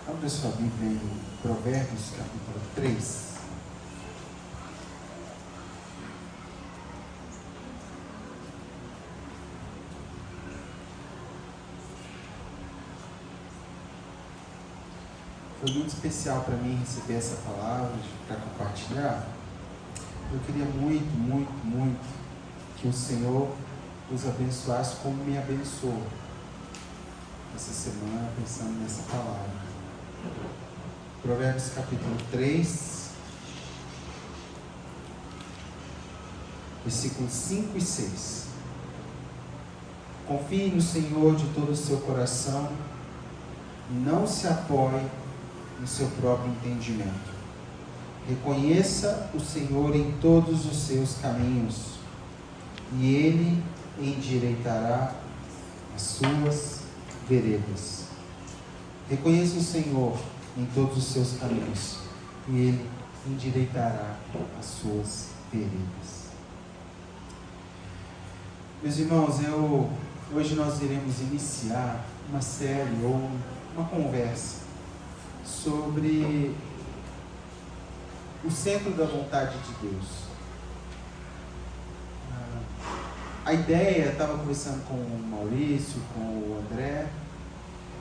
Abra sua Bíblia em Provérbios, capítulo 3. Foi muito especial para mim receber essa palavra, para compartilhar. Eu queria muito que o Senhor os abençoasse como me abençoou essa semana, pensando nessa palavra. Provérbios capítulo 3, versículos 5 e 6. Confie no Senhor de todo o seu coração, não se apoie no seu próprio entendimento. Reconheça o Senhor em todos os seus caminhos, e Ele endireitará as suas veredas. Reconheça o Senhor em todos os seus caminhos, e Ele endireitará as suas veredas. Meus irmãos, hoje nós iremos iniciar uma série ou uma conversa sobre o centro da vontade de Deus. A ideia, estava conversando com o Maurício, com o André,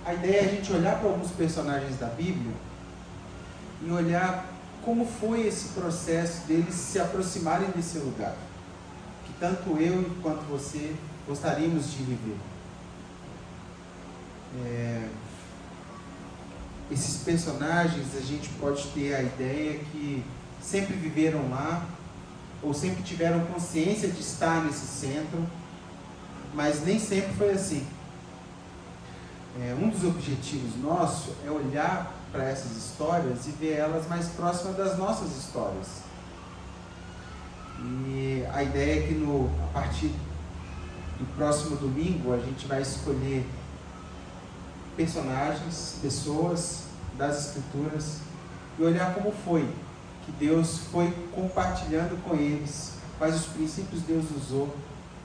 a ideia é a gente olhar para alguns personagens da Bíblia e olhar como foi esse processo deles se aproximarem desse lugar, que tanto eu quanto você gostaríamos de viver. Esses personagens, a gente pode ter a ideia que sempre viveram lá, ou sempre tiveram consciência de estar nesse centro, mas nem sempre foi assim. Um dos objetivos nossos é olhar para essas histórias e ver elas mais próximas das nossas histórias. E a ideia é que a partir do próximo domingo a gente vai escolher personagens, pessoas das Escrituras e olhar como foi que Deus foi compartilhando com eles, quais os princípios Deus usou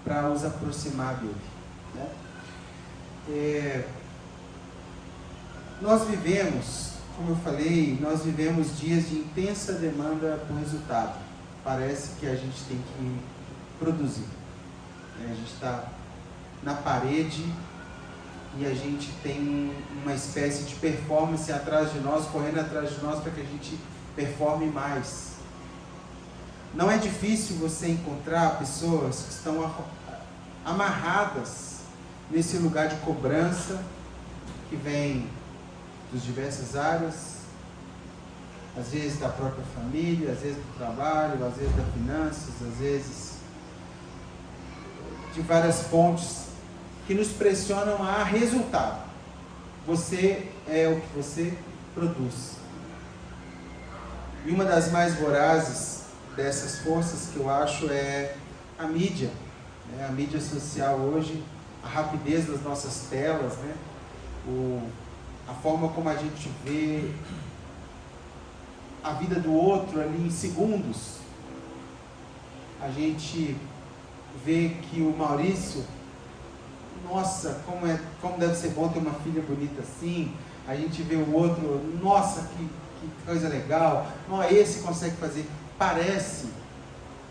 para os aproximar dele, né? Nós vivemos, como eu falei, dias de intensa demanda por resultado. Parece que a gente tem que produzir, né? A gente está na parede e a gente tem uma espécie de performance atrás de nós, correndo atrás de nós para que a gente performe mais. Não é difícil você encontrar pessoas que estão amarradas nesse lugar de cobrança, que vem das diversas áreas, às vezes da própria família, às vezes do trabalho, às vezes das finanças, às vezes de várias fontes que nos pressionam a resultado. Você é o que você produz. E uma das mais vorazes dessas forças que eu acho é a mídia, né? A mídia social hoje, a rapidez das nossas telas, né? A forma como a gente vê a vida do outro ali em segundos. A gente vê que o Maurício, nossa, como deve ser bom ter uma filha bonita assim. A gente vê o outro, nossa, que coisa legal. Não, esse consegue fazer. Parece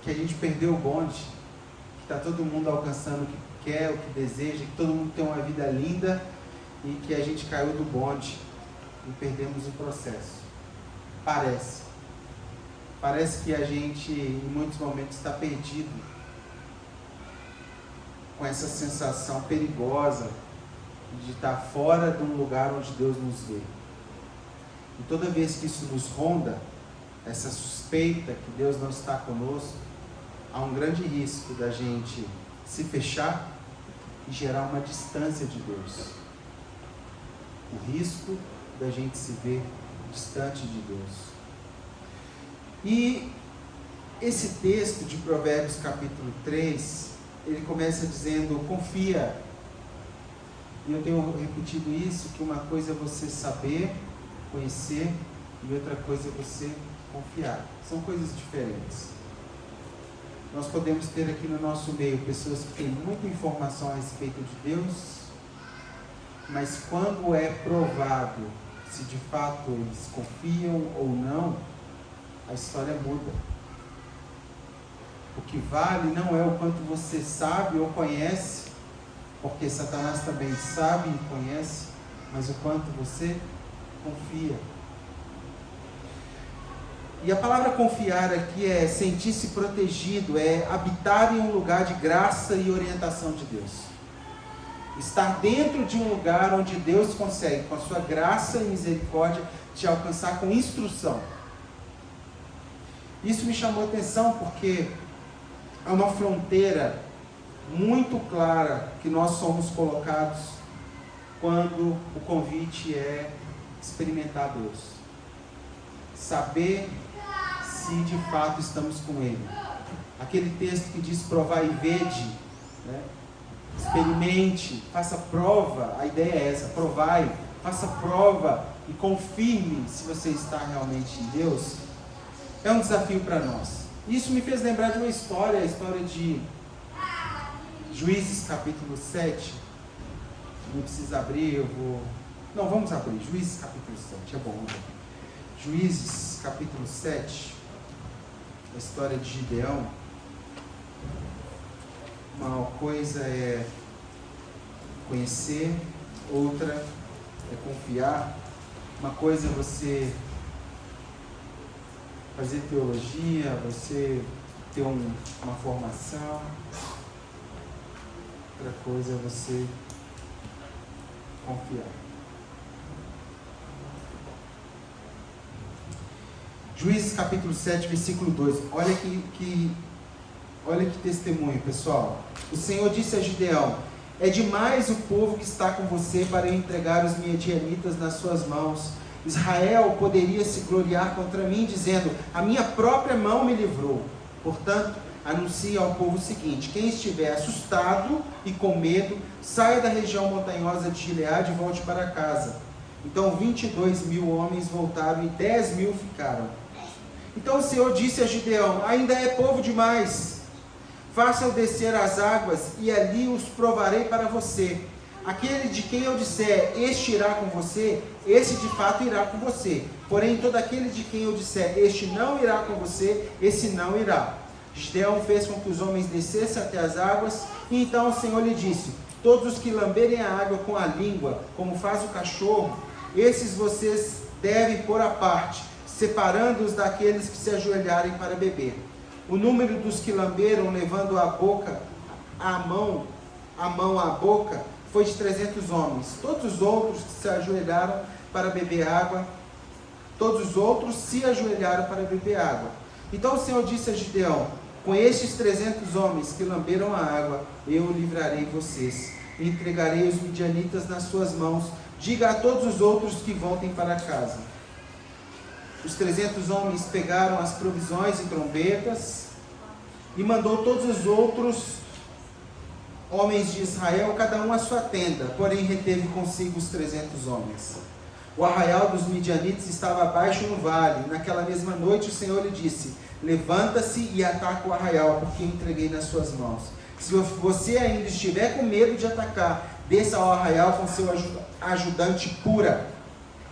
que a gente perdeu o bonde, que está todo mundo alcançando o que quer, o que deseja, que todo mundo tem uma vida linda e que a gente caiu do bonde e perdemos o processo. Parece que a gente em muitos momentos está perdido, com essa sensação perigosa de estar fora do lugar onde Deus nos vê. E toda vez que isso nos ronda, essa suspeita que Deus não está conosco, há um grande risco da gente se fechar e gerar uma distância de Deus. O risco da gente se ver distante de Deus. E esse texto de Provérbios capítulo 3, ele começa dizendo, confia. E eu tenho repetido isso, que uma coisa é você saber, conhecer, e outra coisa é você confiar. São coisas diferentes. Nós podemos ter aqui no nosso meio pessoas que têm muita informação a respeito de Deus, mas quando é provado se de fato eles confiam ou não, a história muda. O que vale não é o quanto você sabe ou conhece, porque Satanás também sabe e conhece, mas o quanto você confia. E a palavra confiar aqui é sentir-se protegido, é habitar em um lugar de graça e orientação de Deus. Estar dentro de um lugar onde Deus consegue, com a sua graça e misericórdia, te alcançar com instrução. Isso me chamou a atenção porque há uma fronteira muito clara que nós somos colocados quando o convite é experimentar Deus. Saber se de fato estamos com Ele. Aquele texto que diz provai e vede, né? Experimente, faça prova, a ideia é essa, provai, faça prova e confirme se você está realmente em Deus. É um desafio para nós. Isso me fez lembrar de uma história, a história de Juízes capítulo 7. Não precisa abrir, Não, vamos abrir, Juízes capítulo 7, é bom. Juízes capítulo 7, a história de Gideão. Uma coisa é conhecer, outra é confiar. Uma coisa é você fazer teologia, você ter uma formação. Outra coisa é você confiar. Juízes capítulo 7, versículo 2. Olha que testemunho, pessoal. O Senhor disse a Gideão: é demais o povo que está com você para eu entregar os midianitas nas suas mãos. Israel poderia se gloriar contra mim, dizendo: a minha própria mão me livrou. Portanto, anuncie ao povo o seguinte: quem estiver assustado e com medo, saia da região montanhosa de Gileade e volte para casa. Então 22.000 homens voltaram e 10.000 ficaram. Então o Senhor disse a Gideão: ainda é povo demais. Faça-o descer as águas e ali os provarei para você. Aquele de quem eu disser, este irá com você, esse de fato irá com você. Porém, todo aquele de quem eu disser, este não irá com você, esse não irá. Gideão fez com que os homens descessem até as águas, e então o Senhor lhe disse: todos os que lamberem a água com a língua, como faz o cachorro, esses vocês devem pôr à parte, separando-os daqueles que se ajoelharem para beber. O número dos que lamberam, levando a mão à boca, foi de 300 homens. Todos os outros que se ajoelharam para beber água, Então o Senhor disse a Gideão: com estes 300 homens que lamberam a água, eu livrarei vocês, e entregarei os midianitas nas suas mãos. Diga a todos os outros que voltem para casa. Os 300 homens pegaram as provisões e trombetas, e mandou todos os outros homens de Israel, cada um à sua tenda, porém reteve consigo os 300 homens. O arraial dos midianitas estava abaixo no vale. Naquela mesma noite o Senhor lhe disse: levanta-se e ataca o arraial, porque eu entreguei nas suas mãos. Se você ainda estiver com medo de atacar, desça ao arraial com seu ajudante Pura,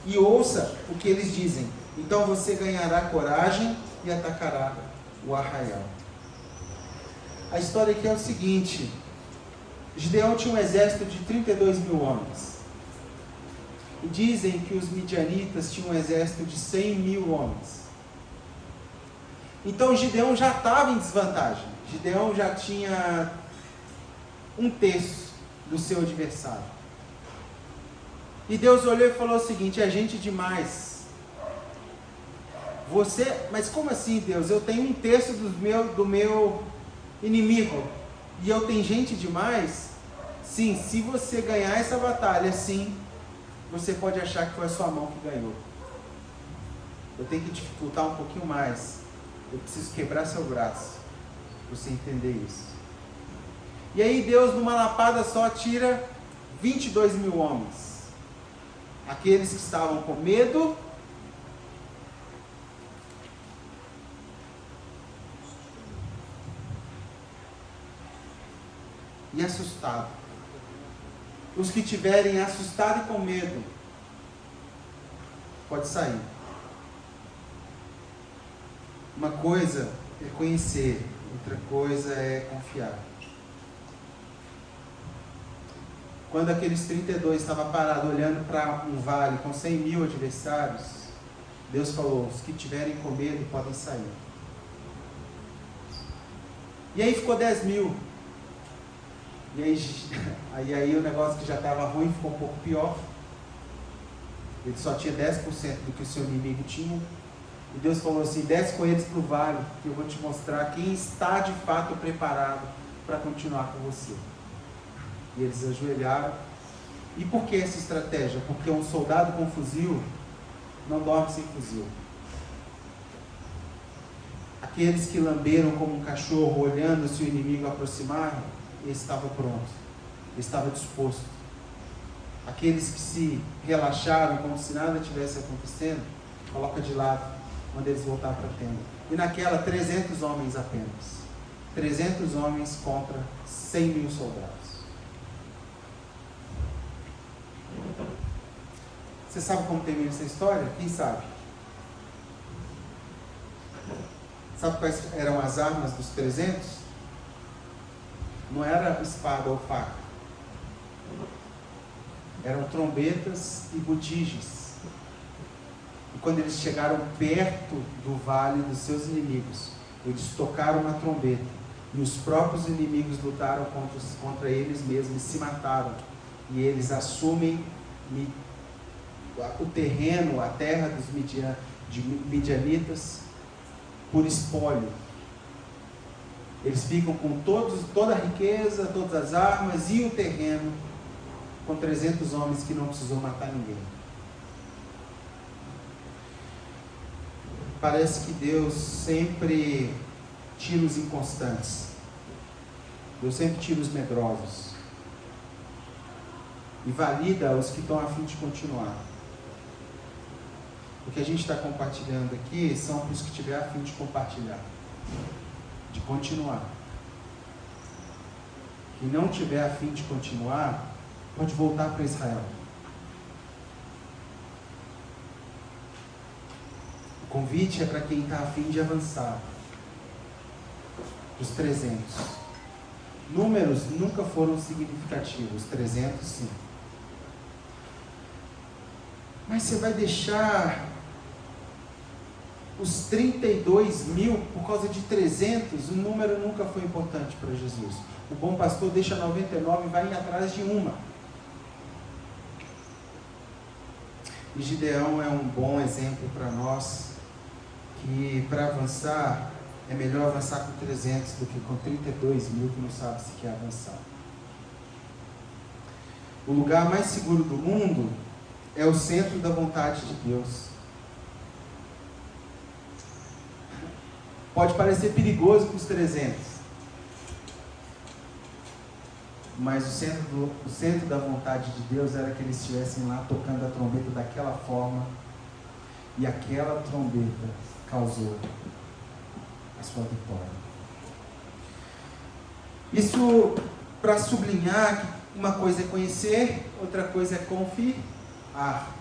e ouça o que eles dizem. Então você ganhará coragem e atacará o arraial. A história aqui é o seguinte: Gideão tinha um exército de 32.000 homens. E dizem que os midianitas tinham um exército de 100.000 homens. Então Gideão já estava em desvantagem. Gideão já tinha 1/3 do seu adversário. E Deus olhou e falou o seguinte: é gente demais. Mas como assim, Deus? Eu tenho 1/3 do meu inimigo e eu tenho gente demais? Sim, se você ganhar essa batalha, sim, você pode achar que foi a sua mão que ganhou. Eu tenho que dificultar um pouquinho mais. Eu preciso quebrar seu braço para você entender isso. E aí Deus, numa lapada só, tira 22.000 homens. Aqueles que estavam com medo e assustado. Os que tiverem assustado e com medo, pode sair. Uma coisa é conhecer, outra coisa é confiar. Quando aqueles 32 estavam parados olhando para um vale com 100 mil adversários, Deus falou: os que tiverem com medo podem sair. E aí ficou 10 mil. E aí o negócio que já estava ruim ficou um pouco pior. Ele só tinha 10% do que o seu inimigo tinha. E Deus falou assim: desce com eles para o vale, que eu vou te mostrar quem está de fato preparado para continuar com você. E eles ajoelharam. E por que essa estratégia? Porque um soldado com fuzil não dorme sem fuzil. Aqueles que lamberam como um cachorro, olhando se o inimigo aproximar, ele estava pronto, ele estava disposto. Aqueles que se relaxaram como se nada tivesse acontecendo, coloca de lado, manda eles voltar para a tenda. E naquela, 300 homens apenas. 300 homens contra 100 mil soldados. Você sabe como termina essa história? Quem sabe? Sabe quais eram as armas dos 300? Não era espada ou faca. Eram trombetas e botijos. E quando eles chegaram perto do vale dos seus inimigos, eles tocaram uma trombeta. E os próprios inimigos lutaram contra eles mesmos e se mataram. E eles assumem o terreno, a terra dos midianitas por espólio. Eles ficam com toda a riqueza, todas as armas e o terreno, com 300 homens que não precisou matar ninguém. Parece que Deus sempre tira os inconstantes. Deus sempre tira os medrosos. E valida os que estão a fim de continuar. O que a gente está compartilhando aqui são para os que tiver a fim de compartilhar, de continuar. Quem não tiver a fim de continuar, pode voltar para Israel. O convite é para quem está a fim de avançar. Os 300. Números nunca foram significativos, 300 sim. Mas você vai deixar os 32 mil por causa de 300? O número nunca foi importante para Jesus. O bom pastor deixa 99 e vai atrás de uma. E Gideão é um bom exemplo para nós, que para avançar, é melhor avançar com 300 do que com 32 mil que não sabe se quer avançar. O lugar mais seguro do mundo é o centro da vontade de Deus. Pode parecer perigoso para os 300, mas o centro da vontade de Deus era que eles estivessem lá tocando a trombeta daquela forma, e aquela trombeta causou a sua vitória. Isso para sublinhar que uma coisa é conhecer, outra coisa é confiar.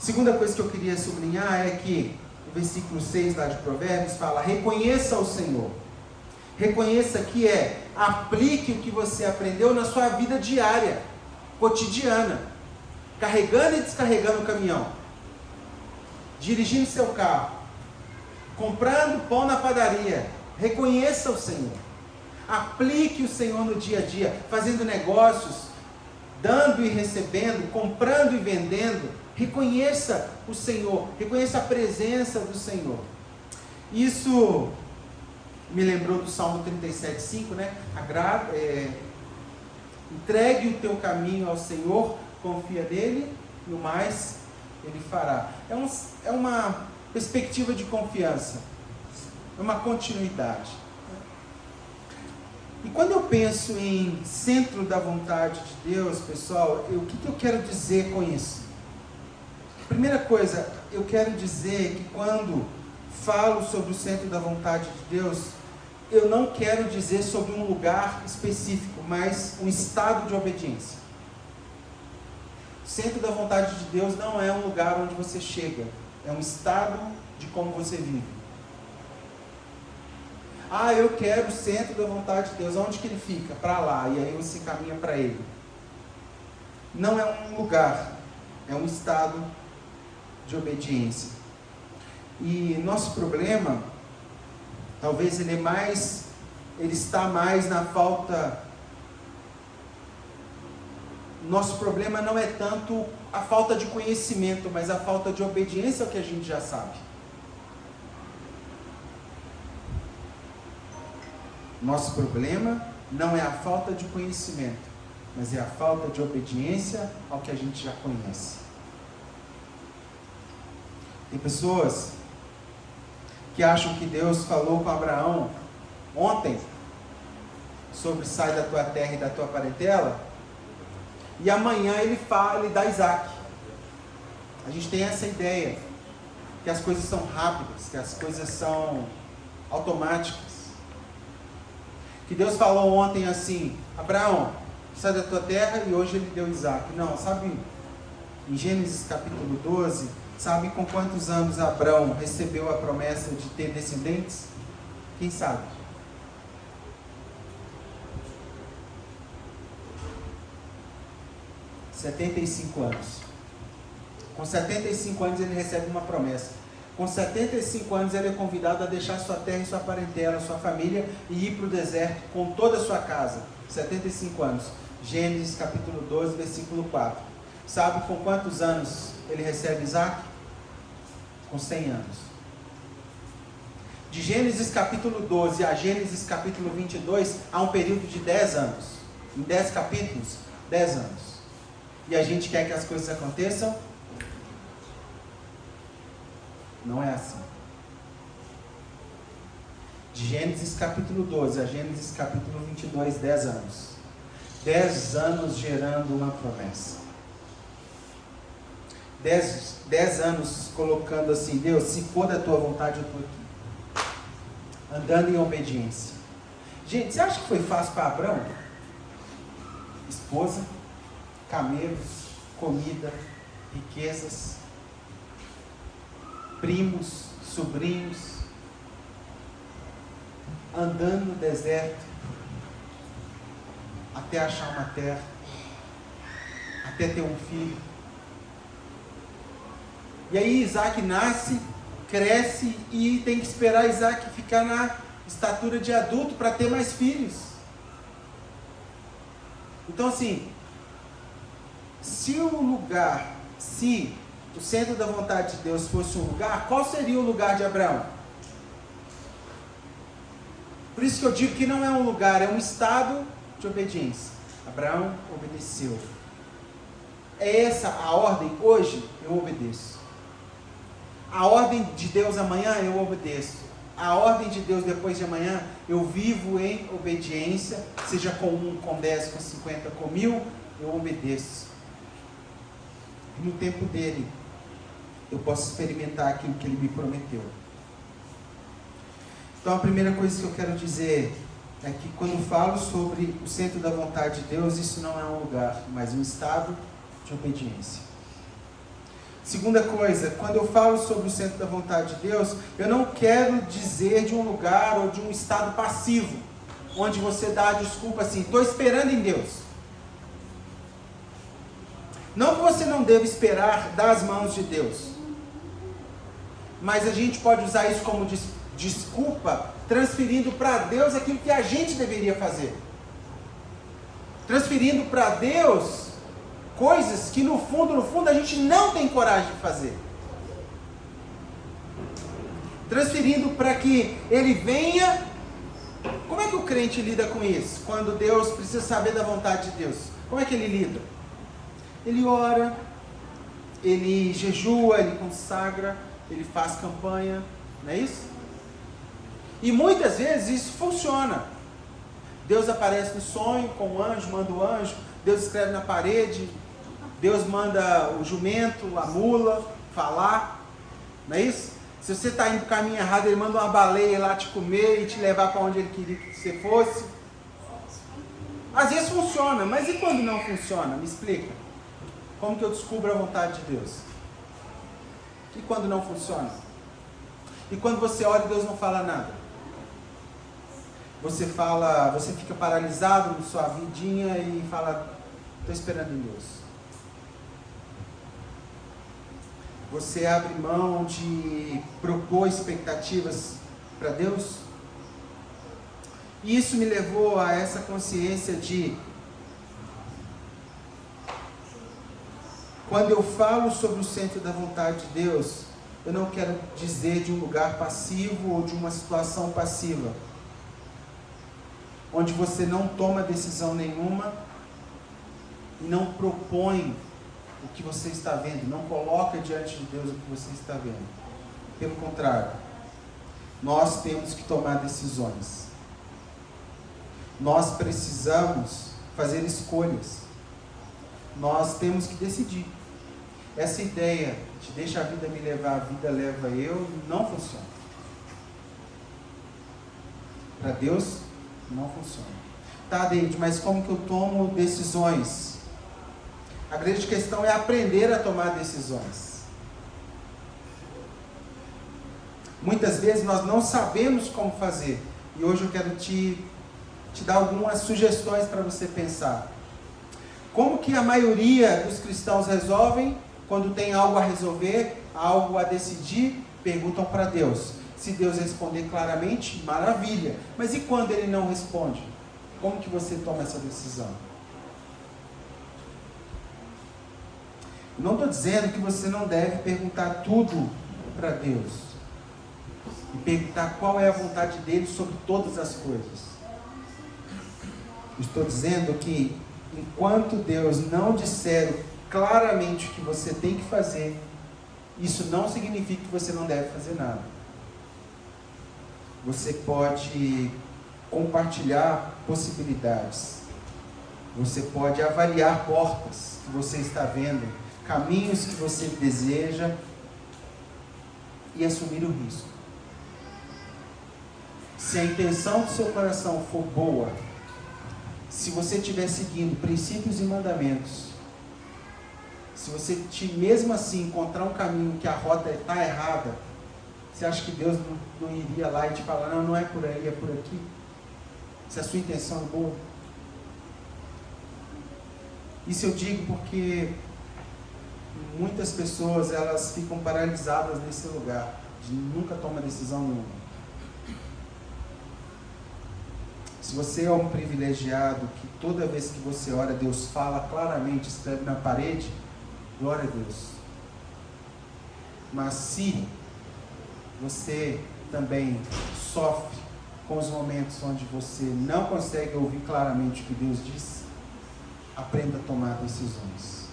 Segunda coisa que eu queria sublinhar é que o versículo 6 lá de Provérbios fala: reconheça o Senhor. Reconheça que aplique o que você aprendeu na sua vida diária, cotidiana, carregando e descarregando o caminhão, dirigindo seu carro, comprando pão na padaria. Reconheça o Senhor. Aplique o Senhor no dia a dia, fazendo negócios, dando e recebendo, comprando e vendendo. Reconheça o Senhor, reconheça a presença do Senhor. Isso me lembrou do Salmo 37,5, né? Entregue o teu caminho ao Senhor, confia nele e o mais ele fará. É uma perspectiva de confiança, é uma continuidade. E quando eu penso em centro da vontade de Deus, pessoal, o que eu quero dizer com isso? Primeira coisa, eu quero dizer que quando falo sobre o centro da vontade de Deus, eu não quero dizer sobre um lugar específico, mas um estado de obediência. O centro da vontade de Deus não é um lugar onde você chega, é um estado de como você vive. Ah, eu quero o centro da vontade de Deus. Onde que ele fica? Para lá. E aí você caminha para ele. Não é um lugar, é um estado de obediência. E nosso problema, talvez ele está mais na falta. Nosso problema não é tanto a falta de conhecimento, mas a falta de obediência ao que a gente já sabe. Nosso problema não é a falta de conhecimento, mas é a falta de obediência ao que a gente já conhece. Tem pessoas que acham que Deus falou com Abraão ontem sobre sai da tua terra e da tua parentela, e amanhã ele dá Isaac. A gente tem essa ideia que as coisas são rápidas, que as coisas são automáticas. Que Deus falou ontem assim: Abraão, sai da tua terra, e hoje ele deu Isaac. Não, sabe, em Gênesis capítulo 12, sabe com quantos anos Abraão recebeu a promessa de ter descendentes? Quem sabe? – 75 anos. Com 75 anos ele recebe uma promessa. Com 75 anos ele é convidado a deixar sua terra e sua parentela, sua família, e ir para o deserto com toda a sua casa. 75 anos. Gênesis capítulo 12, versículo 4. Sabe com quantos anos ele recebe Isaac? Com 100 anos. De Gênesis capítulo 12 a Gênesis capítulo 22, há um período de 10 anos. Em 10 capítulos, 10 anos. E a gente quer que as coisas aconteçam? Não é assim. De Gênesis capítulo 12 a Gênesis capítulo 22, 10 anos. 10 anos gerando uma promessa. 10 anos colocando assim: Deus, se for da tua vontade, eu estou aqui. Andando em obediência. Gente, você acha que foi fácil para Abraão? Esposa, camelos, comida, riquezas, primos, sobrinhos, andando no deserto, até achar uma terra, até ter um filho. E aí Isaac nasce, cresce, e tem que esperar Isaac ficar na estatura de adulto para ter mais filhos. Então assim, se o centro da vontade de Deus fosse um lugar, qual seria o lugar de Abraão? Por isso que eu digo que não é um lugar, é um estado de obediência. Abraão obedeceu. É essa a ordem? Hoje eu obedeço. A ordem de Deus amanhã eu obedeço. A ordem de Deus depois de amanhã eu vivo em obediência, seja com 1, com 10, com 50, com 1000, eu obedeço. No tempo dele eu posso experimentar aquilo que ele me prometeu. Então a primeira coisa que eu quero dizer é que quando falo sobre o centro da vontade de Deus, isso não é um lugar, mas um estado de obediência. Segunda coisa, quando eu falo sobre o centro da vontade de Deus, eu não quero dizer de um lugar ou de um estado passivo, onde você dá a desculpa assim: estou esperando em Deus. Não que você não deva esperar das mãos de Deus, mas a gente pode usar isso como desculpa, transferindo para Deus aquilo que a gente deveria fazer. Transferindo para Deus coisas que no fundo a gente não tem coragem de fazer. Transferindo para que Ele venha. Como é que o crente lida com isso? Quando Deus precisa saber da vontade de Deus, como é que ele lida? Ele ora, ele jejua, ele consagra, ele faz campanha, não é isso? E muitas vezes isso funciona. Deus aparece no sonho com o anjo, manda o anjo, Deus escreve na parede, Deus manda o jumento, a mula, falar, não é isso? Se você está indo para o caminho errado, Ele manda uma baleia lá te comer e te levar para onde Ele queria que você fosse. Às vezes funciona, mas e quando não funciona? Me explica. Como que eu descubro a vontade de Deus? E quando não funciona? E quando você ora e Deus não fala nada? Você fica paralisado na sua vidinha e fala, estou esperando em Deus. Você abre mão de propor expectativas para Deus? E isso me levou a essa consciência de, quando eu falo sobre o centro da vontade de Deus, eu não quero dizer de um lugar passivo ou de uma situação passiva, onde você não toma decisão nenhuma e não propõe o que você está vendo, não coloca diante de Deus o que você está vendo. Pelo contrário, nós temos que tomar decisões. Nós precisamos fazer escolhas. Nós temos que decidir. Essa ideia de deixa a vida me levar, a vida leva eu, não funciona. Para Deus, não funciona. Tá, David, mas como que eu tomo decisões? A grande questão é aprender a tomar decisões. Muitas vezes nós não sabemos como fazer. E hoje eu quero te dar algumas sugestões para você pensar. Como que a maioria dos cristãos resolvem? Quando tem algo a resolver, algo a decidir, perguntam para Deus. Se Deus responder claramente, maravilha. Mas e quando Ele não responde? Como que você toma essa decisão? Não estou dizendo que você não deve perguntar tudo para Deus. E perguntar qual é a vontade dEle sobre todas as coisas. Estou dizendo que enquanto Deus não disser claramente o que você tem que fazer, isso não significa que você não deve fazer nada. Você pode compartilhar possibilidades. Você pode avaliar portas que você está vendo, caminhos que você deseja e assumir o risco. Se a intenção do seu coração for boa, se você estiver seguindo princípios e mandamentos, se você mesmo assim encontrar um caminho que a rota está errada, você acha que Deus não iria lá e te falar, não é por aí, é por aqui? Se a sua intenção é boa. Isso eu digo porque muitas pessoas, elas ficam paralisadas nesse lugar, de nunca tomar decisão nenhuma. Se você é um privilegiado, que toda vez que você ora, Deus fala claramente, escreve na parede, glória a Deus. Mas se você também sofre com os momentos onde você não consegue ouvir claramente o que Deus diz, aprenda a tomar decisões.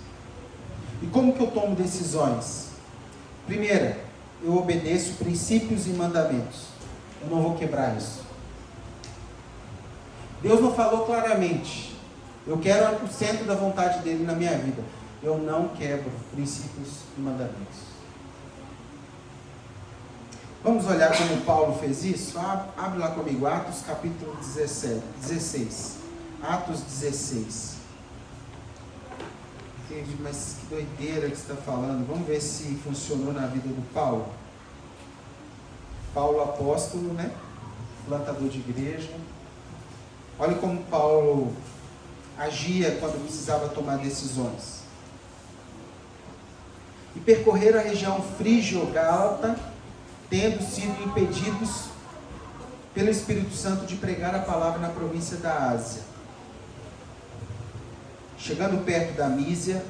E como que eu tomo decisões? Primeira, eu obedeço princípios e mandamentos. Eu não vou quebrar isso. Deus não falou claramente, eu quero o centro da vontade dele na minha vida. Eu não quebro princípios e mandamentos. Vamos olhar como Paulo fez isso? Abre lá comigo, Atos capítulo 16. Atos 16. Entendi, mas que doideira que você está falando. Vamos ver se funcionou na vida do Paulo. Paulo apóstolo, né? Plantador de igreja. Olha como Paulo agia quando precisava tomar decisões. E percorreram a região frígio-gálata, tendo sido impedidos pelo Espírito Santo de pregar a palavra na província da Ásia. Chegando perto da Mísia,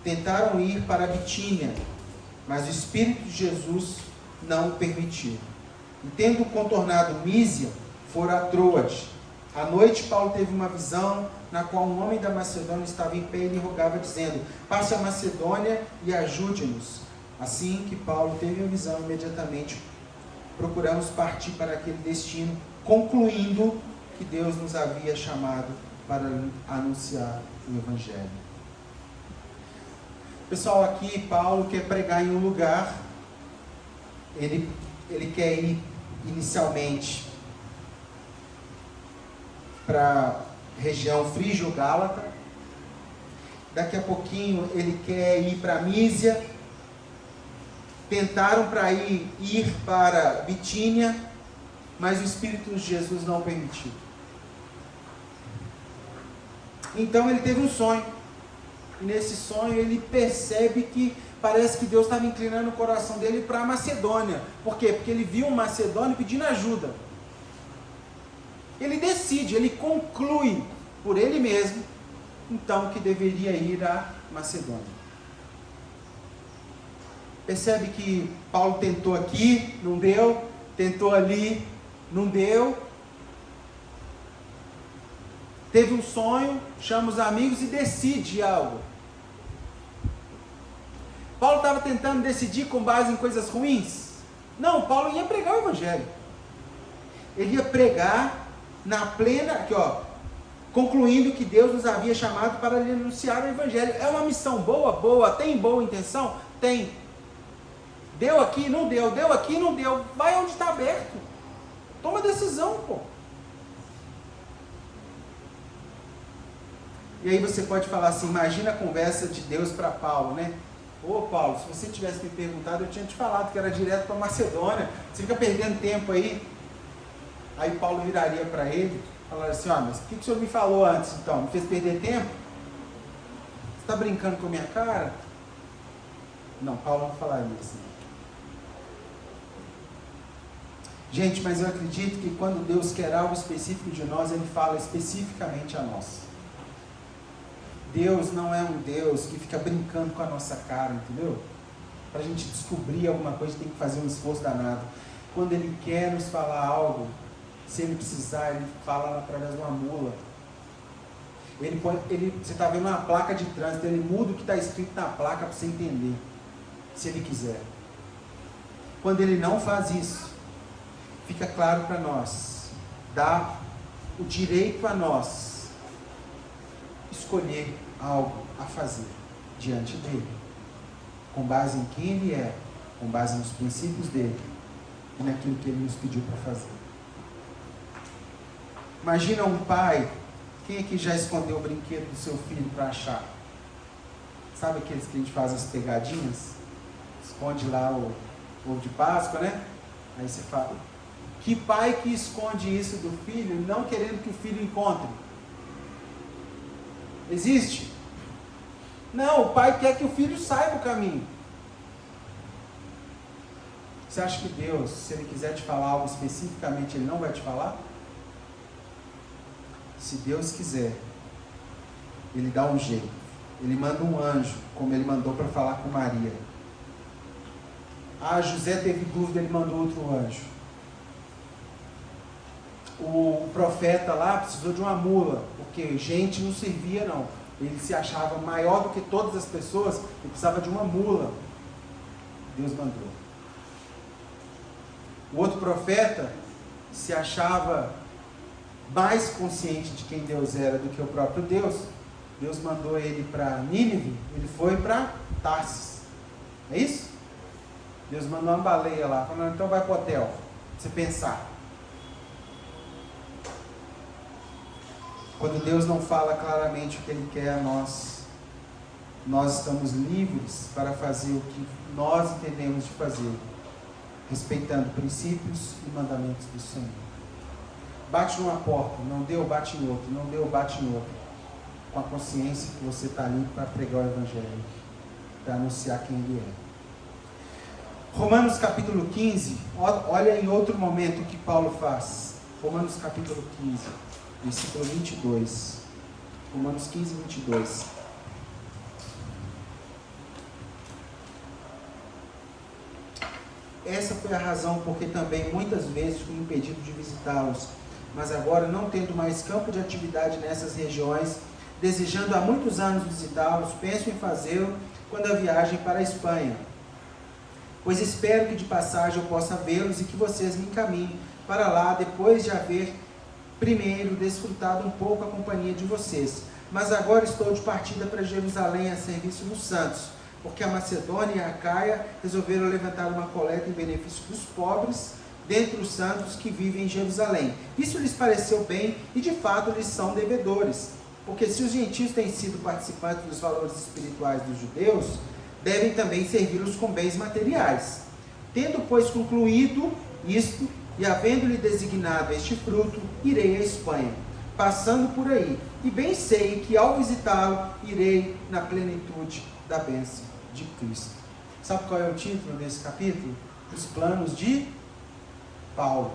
tentaram ir para a Bitínia, mas o Espírito de Jesus não o permitiu. E tendo contornado Mísia, foram a Troade. À noite, Paulo teve uma visão na qual um homem da Macedônia estava em pé e lhe rogava, dizendo: passe a Macedônia e ajude-nos. Assim que Paulo teve a visão, imediatamente procuramos partir para aquele destino, concluindo que Deus nos havia chamado para anunciar o Evangelho. Pessoal, aqui Paulo quer pregar em um lugar, ele quer ir inicialmente para a região frígio-gálata, Daqui a pouquinho ele quer ir para Mísia. Tentaram para ir para Bitínia, mas o Espírito de Jesus não permitiu. Então ele teve um sonho. E nesse sonho ele percebe que parece que Deus estava inclinando o coração dele para a Macedônia. Por quê? Porque ele viu um macedônio pedindo ajuda. Ele decide, ele conclui por ele mesmo, então, que deveria ir à Macedônia. Percebe que Paulo tentou aqui, não deu, tentou ali, não deu. Teve um sonho, chama os amigos e decide algo. Paulo estava tentando decidir com base em coisas ruins? Não, Paulo ia pregar o Evangelho. Ele ia pregar na plena, aqui ó, concluindo que Deus nos havia chamado para lhe anunciar o Evangelho. É uma missão boa? Boa. Tem boa intenção? Tem. Deu aqui, não deu. Deu aqui, não deu. Vai onde está aberto. Toma decisão, pô. E aí você pode falar assim, imagina a conversa de Deus para Paulo, né? Ô Paulo, se você tivesse me perguntado, eu tinha te falado que era direto para Macedônia. Você fica perdendo tempo aí. Aí Paulo viraria para ele, falaria assim, mas o que o senhor me falou antes então? Me fez perder tempo? Você está brincando com a minha cara? Não, Paulo não falaria assim. Gente, mas eu acredito que quando Deus quer algo específico de nós, Ele fala especificamente a nós. Deus não é um Deus que fica brincando com a nossa cara, entendeu? Para a gente descobrir alguma coisa, tem que fazer um esforço danado. Quando Ele quer nos falar algo, se Ele precisar, Ele fala através de uma mula. Você está vendo uma placa de trânsito, Ele muda o que está escrito na placa para você entender, se Ele quiser. Quando Ele não faz isso, fica claro para nós, dá o direito a nós escolher algo a fazer diante dele, com base em quem ele é, com base nos princípios dele e naquilo que ele nos pediu para fazer. Imagina um pai, quem é que já escondeu o brinquedo do seu filho para achar? Sabe aqueles que a gente faz as pegadinhas? Esconde lá o ovo de Páscoa, né? Aí você fala, que pai que esconde isso do filho, não querendo que o filho encontre? Existe? Não, o pai quer que o filho saiba o caminho. Você acha que Deus, se Ele quiser te falar algo especificamente, Ele não vai te falar? Se Deus quiser, Ele dá um jeito. Ele manda um anjo, como Ele mandou para falar com Maria. José teve dúvida, Ele mandou outro anjo. O profeta lá precisou de uma mula, porque gente não servia não. Ele se achava maior do que todas as pessoas, ele precisava de uma mula. Deus mandou. O outro profeta se achava mais consciente de quem Deus era do que o próprio Deus. Deus mandou ele para Nínive, ele foi para Tarsis. É isso? Deus mandou uma baleia lá, falando, então vai para o hotel, pra você pensar. Quando Deus não fala claramente o que Ele quer a nós, nós estamos livres para fazer o que nós entendemos de fazer, respeitando princípios e mandamentos do Senhor. Bate numa porta, não deu, bate em outra, não deu, bate em outra, com a consciência que você está ali para pregar o Evangelho, para anunciar quem Ele é. Romanos capítulo 15, olha em outro momento o que Paulo faz. Romanos capítulo 15. Versículo 22. Romanos 15, 22. Essa foi a razão porque também muitas vezes fui impedido de visitá-los, mas agora, não tendo mais campo de atividade nessas regiões, desejando há muitos anos visitá-los, penso em fazê-lo quando a viagem para a Espanha. Pois espero que de passagem eu possa vê-los e que vocês me encaminhem para lá depois de haver primeiro desfrutado um pouco a companhia de vocês, mas agora estou de partida para Jerusalém a serviço dos santos, porque a Macedônia e a Acaia resolveram levantar uma coleta em benefício dos pobres dentre os santos que vivem em Jerusalém. Isso lhes pareceu bem e de fato lhes são devedores. Porque se os gentios têm sido participantes dos valores espirituais dos judeus, devem também servi-los com bens materiais. Tendo, pois, concluído isto, e havendo-lhe designado este fruto, irei à Espanha, passando por aí. E bem sei que ao visitá-lo, irei na plenitude da bênção de Cristo. Sabe qual é o título desse capítulo? Os planos de Paulo.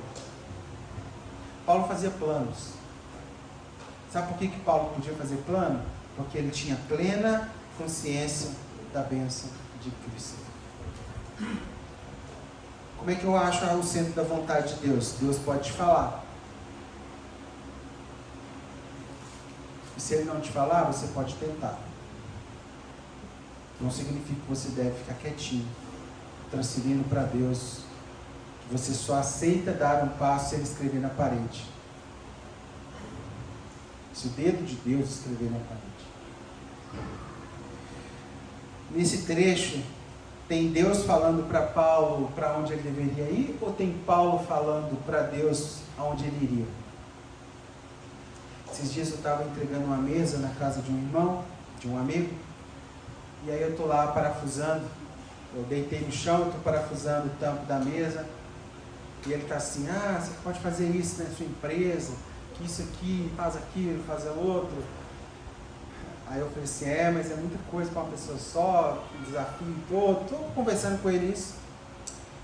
Paulo fazia planos. Sabe por que Paulo podia fazer plano? Porque ele tinha plena consciência da bênção de Cristo. Como é que eu acho o centro da vontade de Deus? Deus pode te falar. E se ele não te falar, você pode tentar. Não significa que você deve ficar quietinho, transferindo para Deus que você só aceita dar um passo se ele escrever na parede. Se o dedo de Deus escrever na parede. Nesse trecho, tem Deus falando para Paulo para onde ele deveria ir, ou tem Paulo falando para Deus aonde ele iria? Esses dias eu estava entregando uma mesa na casa de um irmão, de um amigo, e aí eu estou lá parafusando, eu deitei no chão, estou parafusando o tampo da mesa, e ele está assim, você pode fazer isso na sua empresa, que isso aqui, faz aquilo, faz o outro. Aí eu falei assim, mas é muita coisa para uma pessoa só, um desafio todo. Estou conversando com ele isso.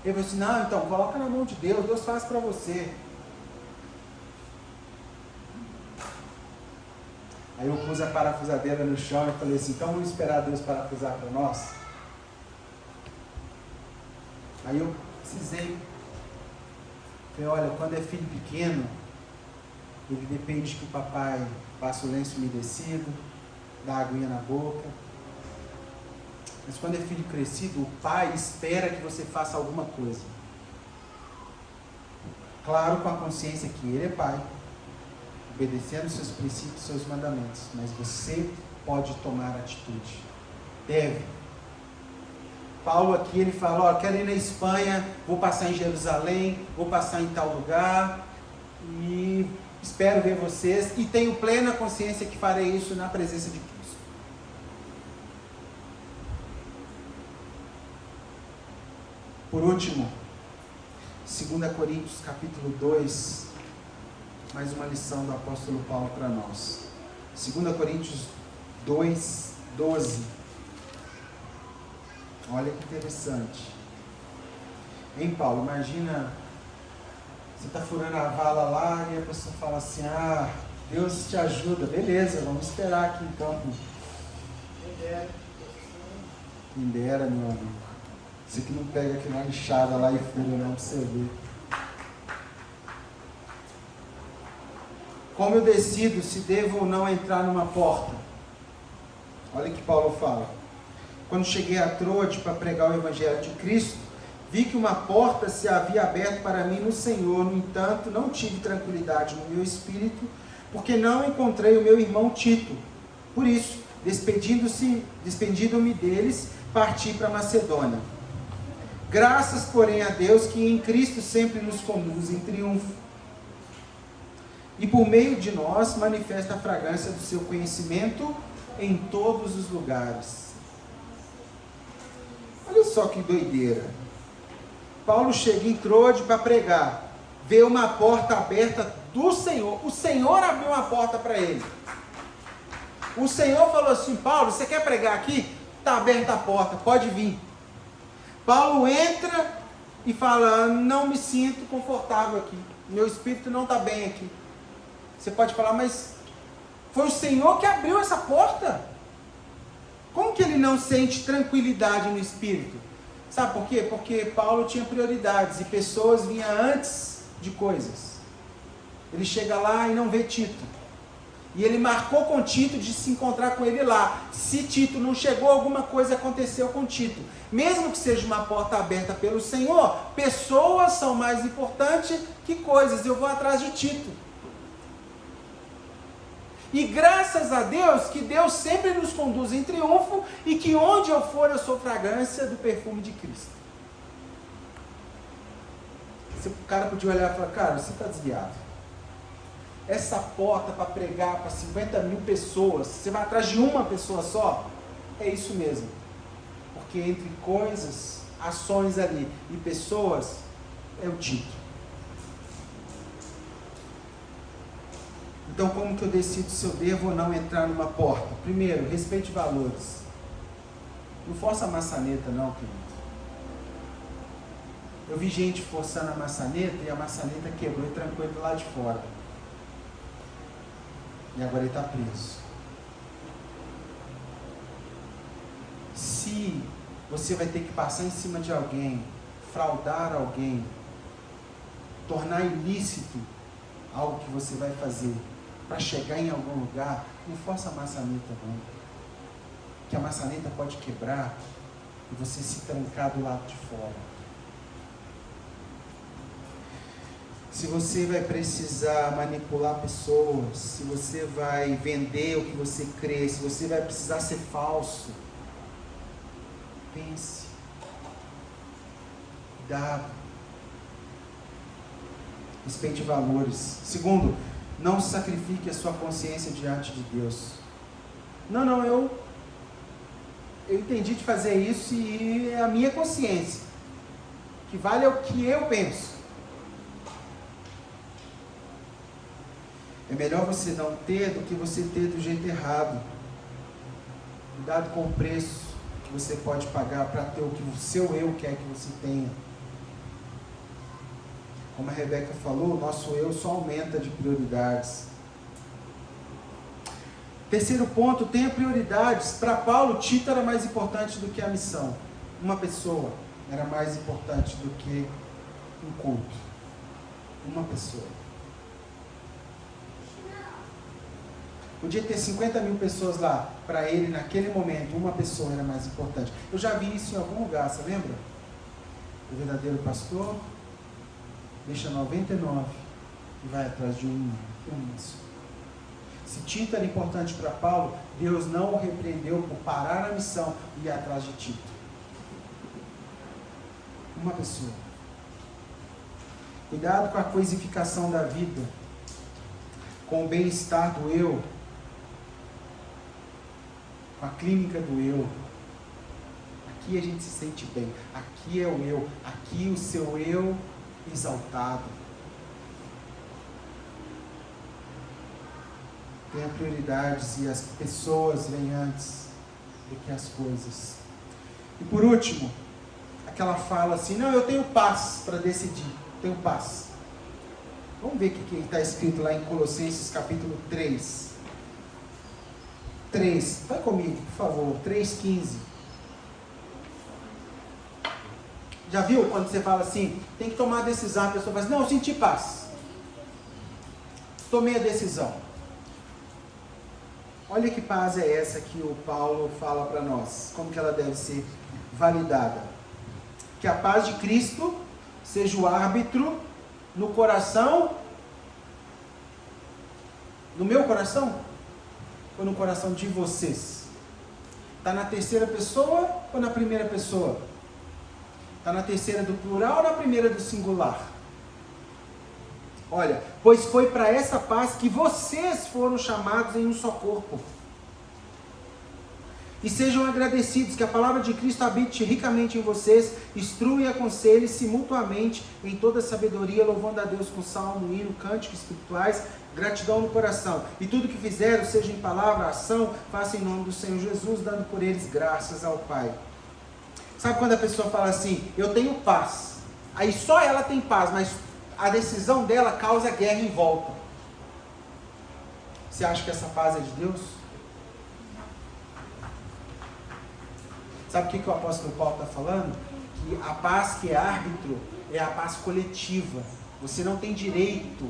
Ele falou assim, não, então, coloca na mão de Deus, Deus faz para você. Aí eu pus a parafusadeira no chão e falei assim, então vamos esperar Deus parafusar para nós? Aí eu precisei. Falei, olha, quando é filho pequeno, ele depende que o papai passe o lenço umedecido, dá aguinha na boca. Mas quando é filho crescido, o pai espera que você faça alguma coisa. Claro, com a consciência que ele é pai, obedecendo seus princípios, seus mandamentos. Mas você pode tomar atitude. Deve. Paulo aqui, ele fala, quero ir na Espanha, vou passar em Jerusalém, vou passar em tal lugar, e espero ver vocês, e tenho plena consciência que farei isso na presença de Cristo. Por último, 2 Coríntios capítulo 2, mais uma lição do apóstolo Paulo para nós. 2 Coríntios 2, 12. Olha que interessante. Hein, Paulo? Imagina, você está furando a vala lá e a pessoa fala assim, Deus te ajuda. Beleza, vamos esperar aqui então. Quem dera, meu amigo. Você que não pega aquela lixada lá e fura não, para você ver. Como eu decido se devo ou não entrar numa porta? Olha o que Paulo fala. Quando cheguei a Troade para pregar o Evangelho de Cristo, vi que uma porta se havia aberto para mim no Senhor. No entanto, não tive tranquilidade no meu espírito, porque não encontrei o meu irmão Tito. Por isso, despedindo-me deles, parti para Macedônia. Graças, porém, a Deus que em Cristo sempre nos conduz em triunfo. E por meio de nós manifesta a fragrância do seu conhecimento em todos os lugares. Olha só que doideira. Paulo chega em Troade para pregar. Vê uma porta aberta do Senhor. O Senhor abriu uma porta para ele. O Senhor falou assim, Paulo, você quer pregar aqui? Está aberta a porta, pode vir. Paulo entra e fala, não me sinto confortável aqui. Meu espírito não está bem aqui. Você pode falar, mas foi o Senhor que abriu essa porta. Como que ele não sente tranquilidade no espírito? Sabe por quê? Porque Paulo tinha prioridades e pessoas vinham antes de coisas. Ele chega lá e não vê Tito. E ele marcou com Tito de se encontrar com ele lá. Se Tito não chegou, alguma coisa aconteceu com Tito. Mesmo que seja uma porta aberta pelo Senhor, pessoas são mais importantes que coisas. Eu vou atrás de Tito. E graças a Deus, que Deus sempre nos conduz em triunfo e que onde eu for eu sou fragrância do perfume de Cristo. O cara podia olhar e falar, cara, você está desviado. essa porta para pregar para 50 mil pessoas, você vai atrás de uma pessoa só? É isso mesmo. Porque entre coisas, ações ali e pessoas, é o título. Então, como que eu decido se eu devo ou não entrar numa porta? Primeiro, respeite valores. Não força a maçaneta não, querido. Eu vi gente forçando a maçaneta e a maçaneta quebrou e trancou ele lá de fora. E agora ele está preso. Se você vai ter que passar em cima de alguém, fraudar alguém, tornar ilícito algo que você vai fazer para chegar em algum lugar, não força a maçaneta não. Que a maçaneta pode quebrar e você se trancar do lado de fora. Se você vai precisar manipular pessoas, se você vai vender o que você crê, se você vai precisar ser falso, pense. Cuidado. Respeite valores. Segundo, não sacrifique a sua consciência diante de Deus. Não, eu entendi de fazer isso e é a minha consciência. Que vale é o que eu penso. É melhor você não ter do que você ter do jeito errado. Cuidado com o preço que você pode pagar para ter o que o seu eu quer que você tenha. Como a Rebeca falou, o nosso eu só aumenta de prioridades. Terceiro ponto, tenha prioridades. Para Paulo, Tito era mais importante do que a missão. Uma pessoa era mais importante do que um culto. Uma pessoa. Podia ter 50 mil pessoas lá. Para ele, naquele momento, uma pessoa era mais importante. Eu já vi isso em algum lugar, você lembra? O verdadeiro pastor deixa 99 e vai atrás de uma só. Se Tito era importante para Paulo, Deus não o repreendeu por parar a missão e ir atrás de Tito. Uma pessoa. Cuidado com a coisificação da vida, com o bem-estar do eu, com a clínica do eu. Aqui a gente se sente bem, aqui é o eu, aqui o seu eu exaltado. Tenha prioridades e as pessoas vêm antes do que as coisas. E por último, aquela fala assim, não, eu tenho paz para decidir, tenho paz. Vamos ver o que está escrito lá em Colossenses capítulo 3. 3, vai comigo, por favor, 3,15. Já viu quando você fala assim, tem que tomar a decisão, a pessoa fala assim, não, eu senti paz. Tomei a decisão. Olha que paz é essa que o Paulo fala para nós, como que ela deve ser validada. Que a paz de Cristo seja o árbitro no coração, no meu coração, ou no coração de vocês? Está na terceira pessoa ou na primeira pessoa? Está na terceira do plural ou na primeira do singular? Olha, pois foi para essa paz que vocês foram chamados em um só corpo. E sejam agradecidos que a palavra de Cristo habite ricamente em vocês, instrua e aconselhe-se mutuamente em toda sabedoria, louvando a Deus com salmo, hino, cânticos espirituais, gratidão no coração. E tudo que fizeram, seja em palavra, ação, faça em nome do Senhor Jesus, dando por eles graças ao Pai. Sabe quando a pessoa fala assim, eu tenho paz, aí só ela tem paz, mas a decisão dela causa guerra em volta. Você acha que essa paz é de Deus? Sabe o que o apóstolo Paulo está falando? Que a paz que é árbitro é a paz coletiva. Você não tem direito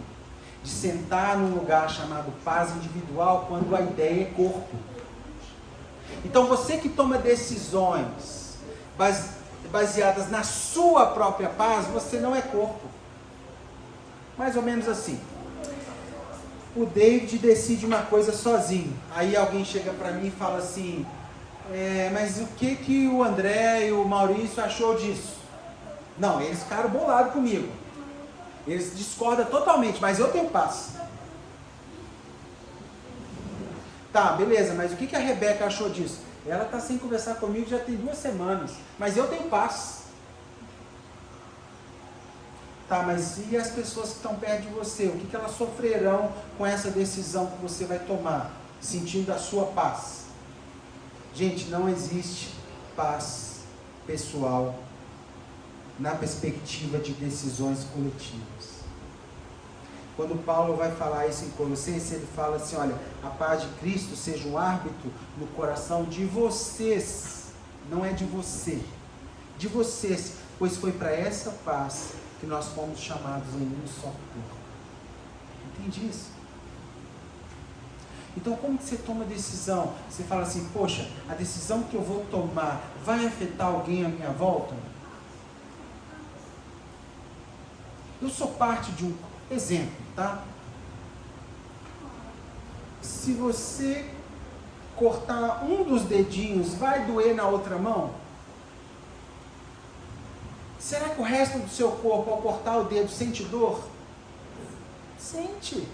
de sentar num lugar chamado paz individual quando a ideia é corpo. Então você que toma decisões baseadas na sua própria paz, você não é corpo. Mais ou menos assim. O David decide uma coisa sozinho. Aí alguém chega para mim e fala assim, mas o que o André e o Maurício achou disso? Não, eles ficaram bolados comigo. Eles discordam totalmente, mas eu tenho paz. Tá, beleza, mas o que a Rebeca achou disso? Ela está sem conversar comigo já tem 2 semanas, mas eu tenho paz. Tá, mas e as pessoas que estão perto de você? O que elas sofrerão com essa decisão que você vai tomar, sentindo a sua paz? Gente, não existe paz pessoal na perspectiva de decisões coletivas. Quando Paulo vai falar isso em Colossenses, ele fala assim, olha, a paz de Cristo seja um árbitro no coração de vocês, não é de você, de vocês, pois foi para essa paz que nós fomos chamados em um só corpo. Entende isso? Então, como que você toma decisão? Você fala assim, poxa, a decisão que eu vou tomar vai afetar alguém à minha volta? Eu sou parte de um exemplo, tá? Se você cortar um dos dedinhos, vai doer na outra mão? Será que o resto do seu corpo, ao cortar o dedo, sente dor? Sente.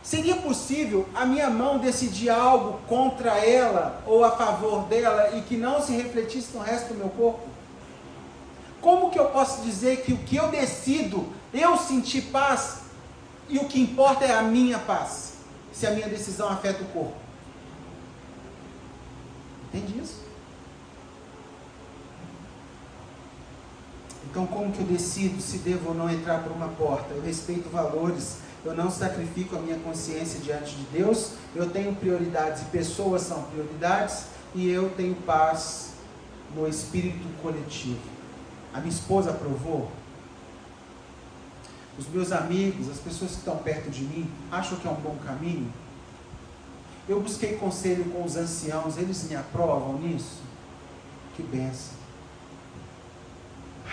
Seria possível a minha mão decidir algo contra ela ou a favor dela e que não se refletisse no resto do meu corpo? Como que eu posso dizer que o que eu decido, eu senti paz e o que importa é a minha paz, se a minha decisão afeta o corpo? Entende isso? Então, como que eu decido se devo ou não entrar por uma porta? Eu respeito valores, eu não sacrifico a minha consciência diante de Deus, eu tenho prioridades e pessoas são prioridades, e eu tenho paz no espírito coletivo. A minha esposa aprovou? Os meus amigos, as pessoas que estão perto de mim, acham que é um bom caminho? Eu busquei conselho com os anciãos, eles me aprovam nisso? Que bênção!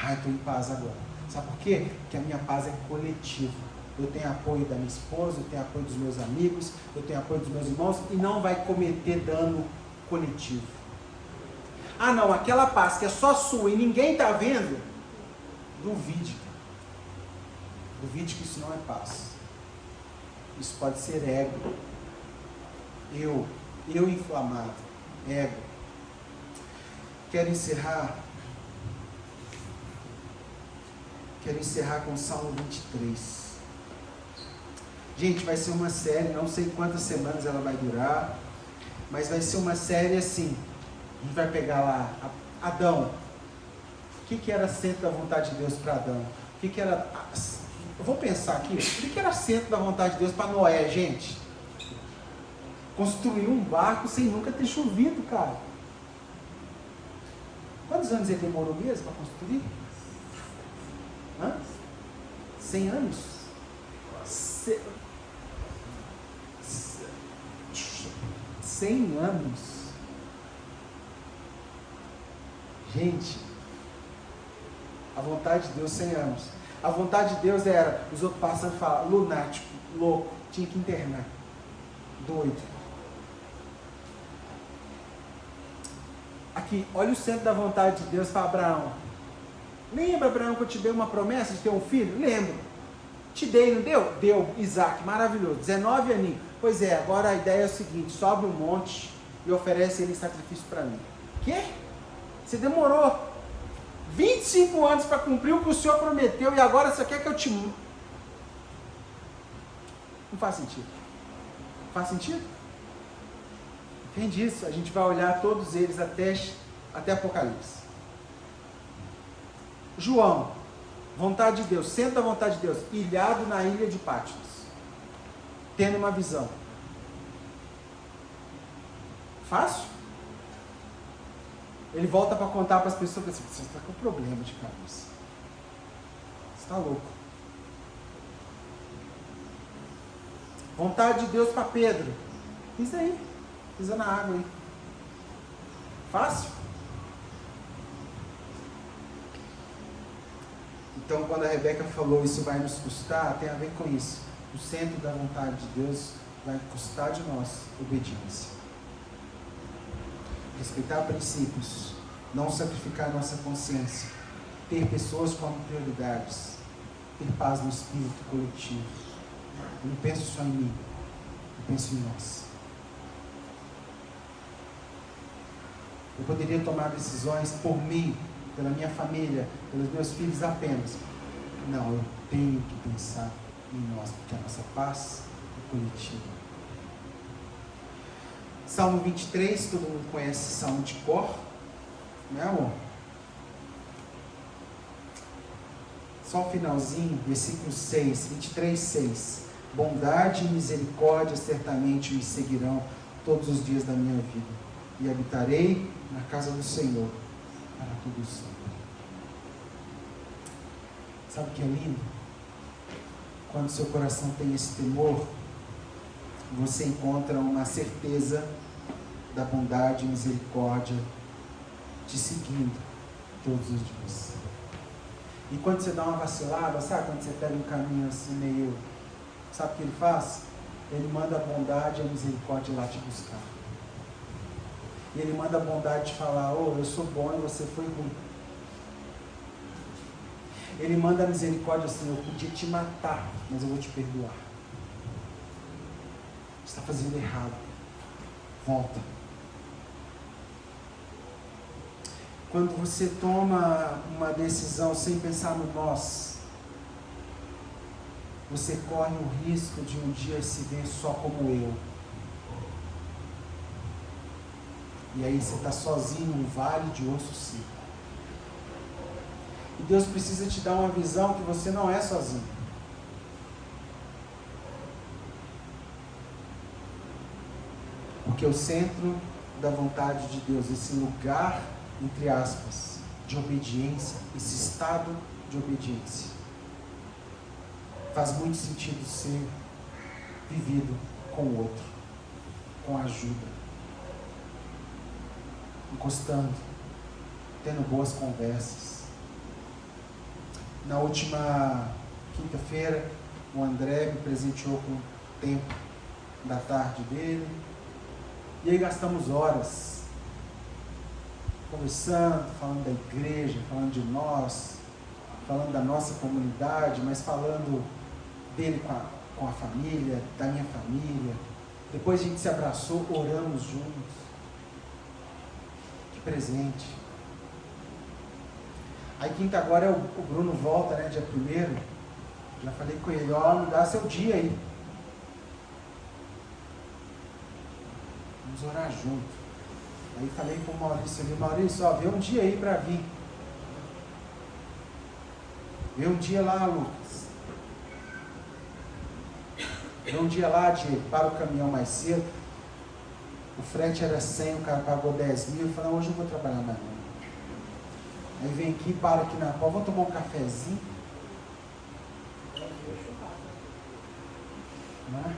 Eu estou em paz agora. Sabe por quê? Porque a minha paz é coletiva. Eu tenho apoio da minha esposa, eu tenho apoio dos meus amigos, eu tenho apoio dos meus irmãos, e não vai cometer dano coletivo. Ah não, aquela paz que é só sua e ninguém está vendo, duvide. Duvide que isso não é paz. Isso pode ser ego. Eu inflamado. Ego. Quero encerrar com o Salmo 23. Gente, vai ser uma série, não sei quantas semanas ela vai durar, mas vai ser uma série assim. A gente vai pegar lá, Adão. O que era centro da vontade de Deus para Adão? O que era... Eu vou pensar aqui, o que era centro da vontade de Deus para Noé, gente? Construir um barco sem nunca ter chovido, cara. Quantos anos ele demorou mesmo para construir? 100 anos? 100 anos. Gente, a vontade de Deus, 100 anos. A vontade de Deus era, os outros passando e falavam, lunático, louco, tinha que internar. Doido. Aqui, olha o centro da vontade de Deus para Abraão. Lembra, Abraão, que eu te dei uma promessa de ter um filho? Lembro. Te dei, não deu? Deu, Isaac, maravilhoso, 19 aninhos. Pois é, agora a ideia é o seguinte, sobe um monte e oferece ele em sacrifício para mim. Quê? Você demorou 25 anos para cumprir o que o Senhor prometeu e agora você quer que eu te... Não faz sentido. Faz sentido? Entende isso? A gente vai olhar todos eles até Apocalipse. João, vontade de Deus, centro da vontade de Deus, ilhado na ilha de Patmos, tendo uma visão. Fácil? Ele volta para contar para as pessoas assim, você está com problema de cabeça. Você está louco. Vontade de Deus para Pedro. Pisa aí. Pisa na água aí. Fácil? Então, quando a Rebeca falou isso vai nos custar, tem a ver com isso. O centro da vontade de Deus vai custar de nós obediência. Respeitar princípios, não sacrificar nossa consciência, ter pessoas como prioridades, ter paz no espírito coletivo. Eu não penso só em mim, eu penso em nós. Eu poderia tomar decisões por mim, pela minha família, pelos meus filhos apenas. Não, eu tenho que pensar em nós, porque a nossa paz é coletiva. Salmo 23, todo mundo conhece esse salmo de cor, né, amor? Só o finalzinho, versículo 6, 23, 6. Bondade e misericórdia certamente me seguirão todos os dias da minha vida, e habitarei na casa do Senhor para todo sempre. Sabe o que é lindo? Quando seu coração tem esse temor, você encontra uma certeza da bondade e misericórdia te seguindo todos os dias. E quando você dá uma vacilada, sabe quando você pega um caminho assim meio... Sabe o que ele faz? Ele manda a bondade e a misericórdia lá te buscar. E ele manda a bondade te falar, oh, eu sou bom e você foi ruim. Ele manda a misericórdia assim, eu podia te matar, mas eu vou te perdoar. Você está fazendo errado. Volta. Quando você toma uma decisão sem pensar no nós, você corre o risco de um dia se ver só como eu. E aí você está sozinho num vale de osso seco. E Deus precisa te dar uma visão que você não é sozinho. Porque o centro da vontade de Deus, esse lugar, entre aspas, de obediência, esse estado de obediência, faz muito sentido ser vivido com o outro, com ajuda, encostando, tendo boas conversas. Na última quinta-feira, o André me presenteou com o tempo da tarde dele, e aí gastamos horas conversando, falando da igreja, falando de nós, falando da nossa comunidade, mas falando dele com a família, da minha família. Depois a gente se abraçou, oramos juntos. Que presente. Aí quinta agora o Bruno volta, né, dia 1º. Já falei com ele, ó, me dá seu dia aí. Vamos orar junto. Aí falei com o Maurício ali, Maurício, ó, vê um dia aí para vir. Vê um dia lá, Lucas. Vê um dia lá, Diego, para o caminhão mais cedo. O frete era 100, o cara pagou 10 mil. Eu falei, hoje eu não vou trabalhar mais não. Aí vem aqui, para aqui na pau, vamos tomar um cafezinho. Né?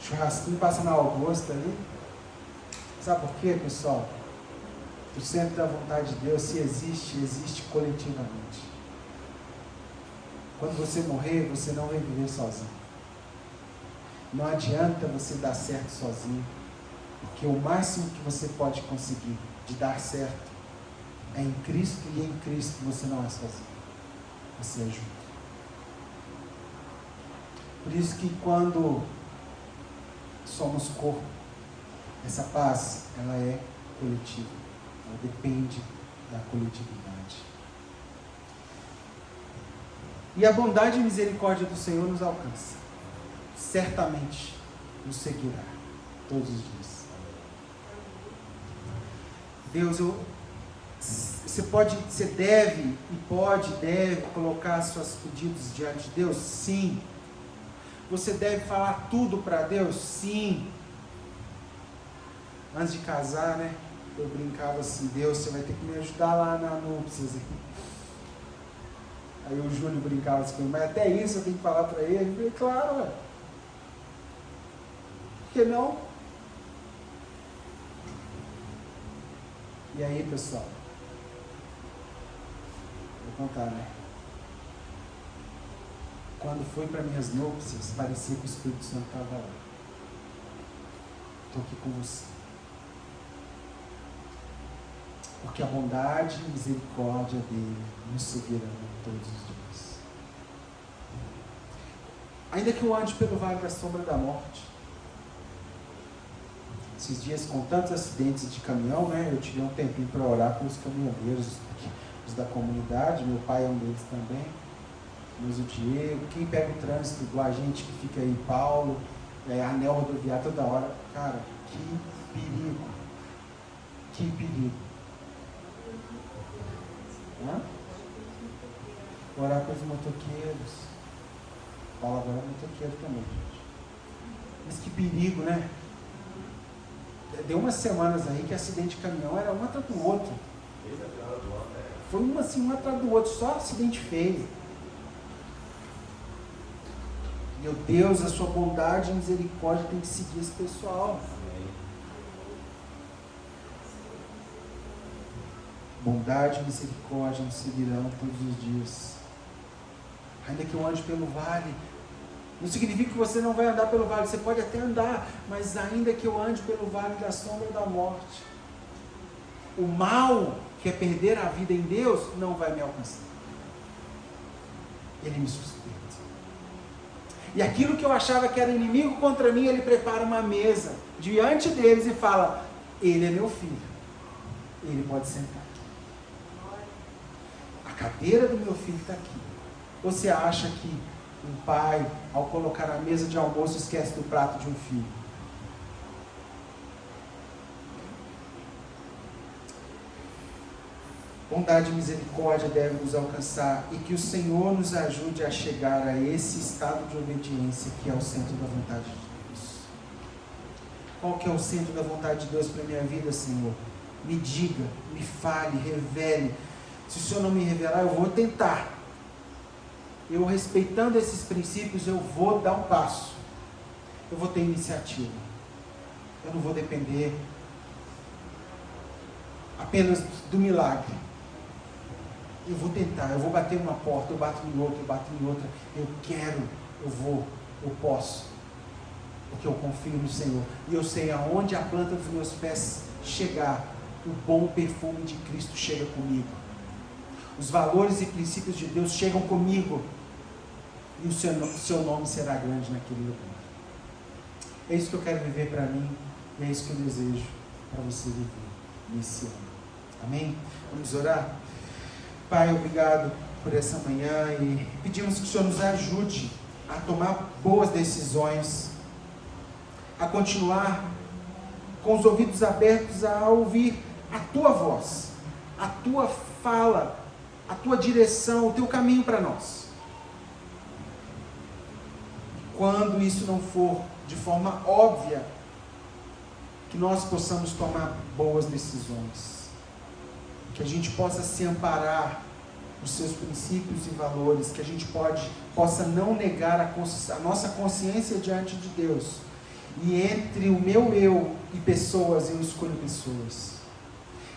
Churrasquinho passa na Augusta ali. Sabe por quê, pessoal? O centro da vontade de Deus, se existe, existe coletivamente. Quando você morrer, você não vai viver sozinho. Não adianta você dar certo sozinho, porque o máximo que você pode conseguir de dar certo é em Cristo, e em Cristo você não é sozinho. Você é junto. Por isso que quando somos corpo, essa paz, ela é coletiva. Ela depende da coletividade. E a bondade e misericórdia do Senhor nos alcança. Certamente nos seguirá todos os dias. Deus, você deve colocar seus pedidos diante de Deus? Sim. Você deve falar tudo para Deus? Sim. Antes de casar, né? Eu brincava assim, Deus, você vai ter que me ajudar lá na núpcias. Aí o Júlio brincava assim, mas até isso eu tenho que falar para ele? Eu falei, claro, ué. Por que não? E aí, pessoal? Vou contar, né? Quando fui para minhas núpcias, parecia que o Espírito Santo estava lá. Estou aqui com você. Porque a bondade e misericórdia dele nos seguirão todos os dias. Ainda que eu ande pelo vale da sombra da morte, Esses dias, com tantos acidentes de caminhão, né, eu tirei um tempinho para orar pelos caminhoneiros, os da comunidade. Meu pai é um deles também, mas o Diego, quem pega o trânsito igual a gente que fica aí, Paulo, anel rodoviário toda hora. Cara, que perigo, que perigo. Orar pelos motoqueiros. Paulo agora é motoqueiro também, gente. Mas que perigo, né? Deu umas semanas aí que acidente de caminhão era um atrás do outro. Foi um assim, um atrás do outro, só acidente feio. Meu Deus, a sua bondade e misericórdia tem que seguir esse pessoal. Bondade e misericórdia nos seguirão todos os dias. Ainda que eu ande pelo vale, não significa que você não vai andar pelo vale, você pode até andar, mas ainda que eu ande pelo vale da sombra da morte, o mal, que é perder a vida em Deus, não vai me alcançar. Ele me sustenta. E aquilo que eu achava que era inimigo contra mim, Ele prepara uma mesa diante deles e fala: Ele é meu filho, Ele pode sentar aqui. A cadeira do meu filho está aqui. Você acha que um pai, ao colocar na mesa de almoço, esquece do prato de um filho? Bondade e misericórdia devem nos alcançar, e que o Senhor nos ajude a chegar a esse estado de obediência que é o centro da vontade de Deus. Qual que é o centro da vontade de Deus para a minha vida, Senhor? Me diga, me fale, revele. Se o Senhor não me revelar, eu vou tentar. Eu, respeitando esses princípios, eu vou dar um passo. Eu vou ter iniciativa. Eu não vou depender apenas do milagre. Eu vou tentar, eu vou bater uma porta, eu bato em outra, eu bato em outra. Eu quero, eu vou, eu posso. Porque eu confio no Senhor. E eu sei aonde a planta dos meus pés chegar, o bom perfume de Cristo chega comigo. Os valores e princípios de Deus chegam comigo. E o seu nome será grande naquele lugar. É isso que eu quero viver para mim. E é isso que eu desejo para você viver nesse ano. Amém? Vamos orar? Pai, obrigado por essa manhã. E pedimos que o Senhor nos ajude a tomar boas decisões. A continuar com os ouvidos abertos a ouvir a Tua voz. A Tua fala. A Tua direção. O Teu caminho para nós. Quando isso não for de forma óbvia, que nós possamos tomar boas decisões, que a gente possa se amparar nos seus princípios e valores, que a gente possa não negar a nossa consciência diante de Deus, e entre o meu eu e pessoas, eu escolho pessoas,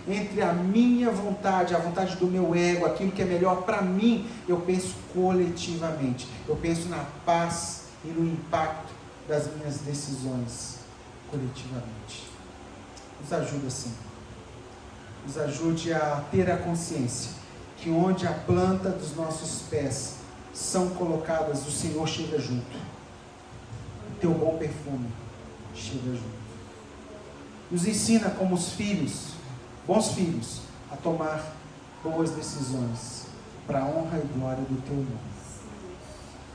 entre a minha vontade, a vontade do meu ego, aquilo que é melhor para mim, eu penso coletivamente, eu penso na paz e no impacto das minhas decisões coletivamente. Nos ajuda, Senhor. Nos ajude a ter a consciência que onde a planta dos nossos pés são colocadas, o Senhor chega junto. O Teu bom perfume chega junto. Nos ensina como os filhos, bons filhos, a tomar boas decisões para a honra e glória do Teu nome.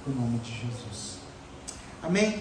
No nome de Jesus. Amém?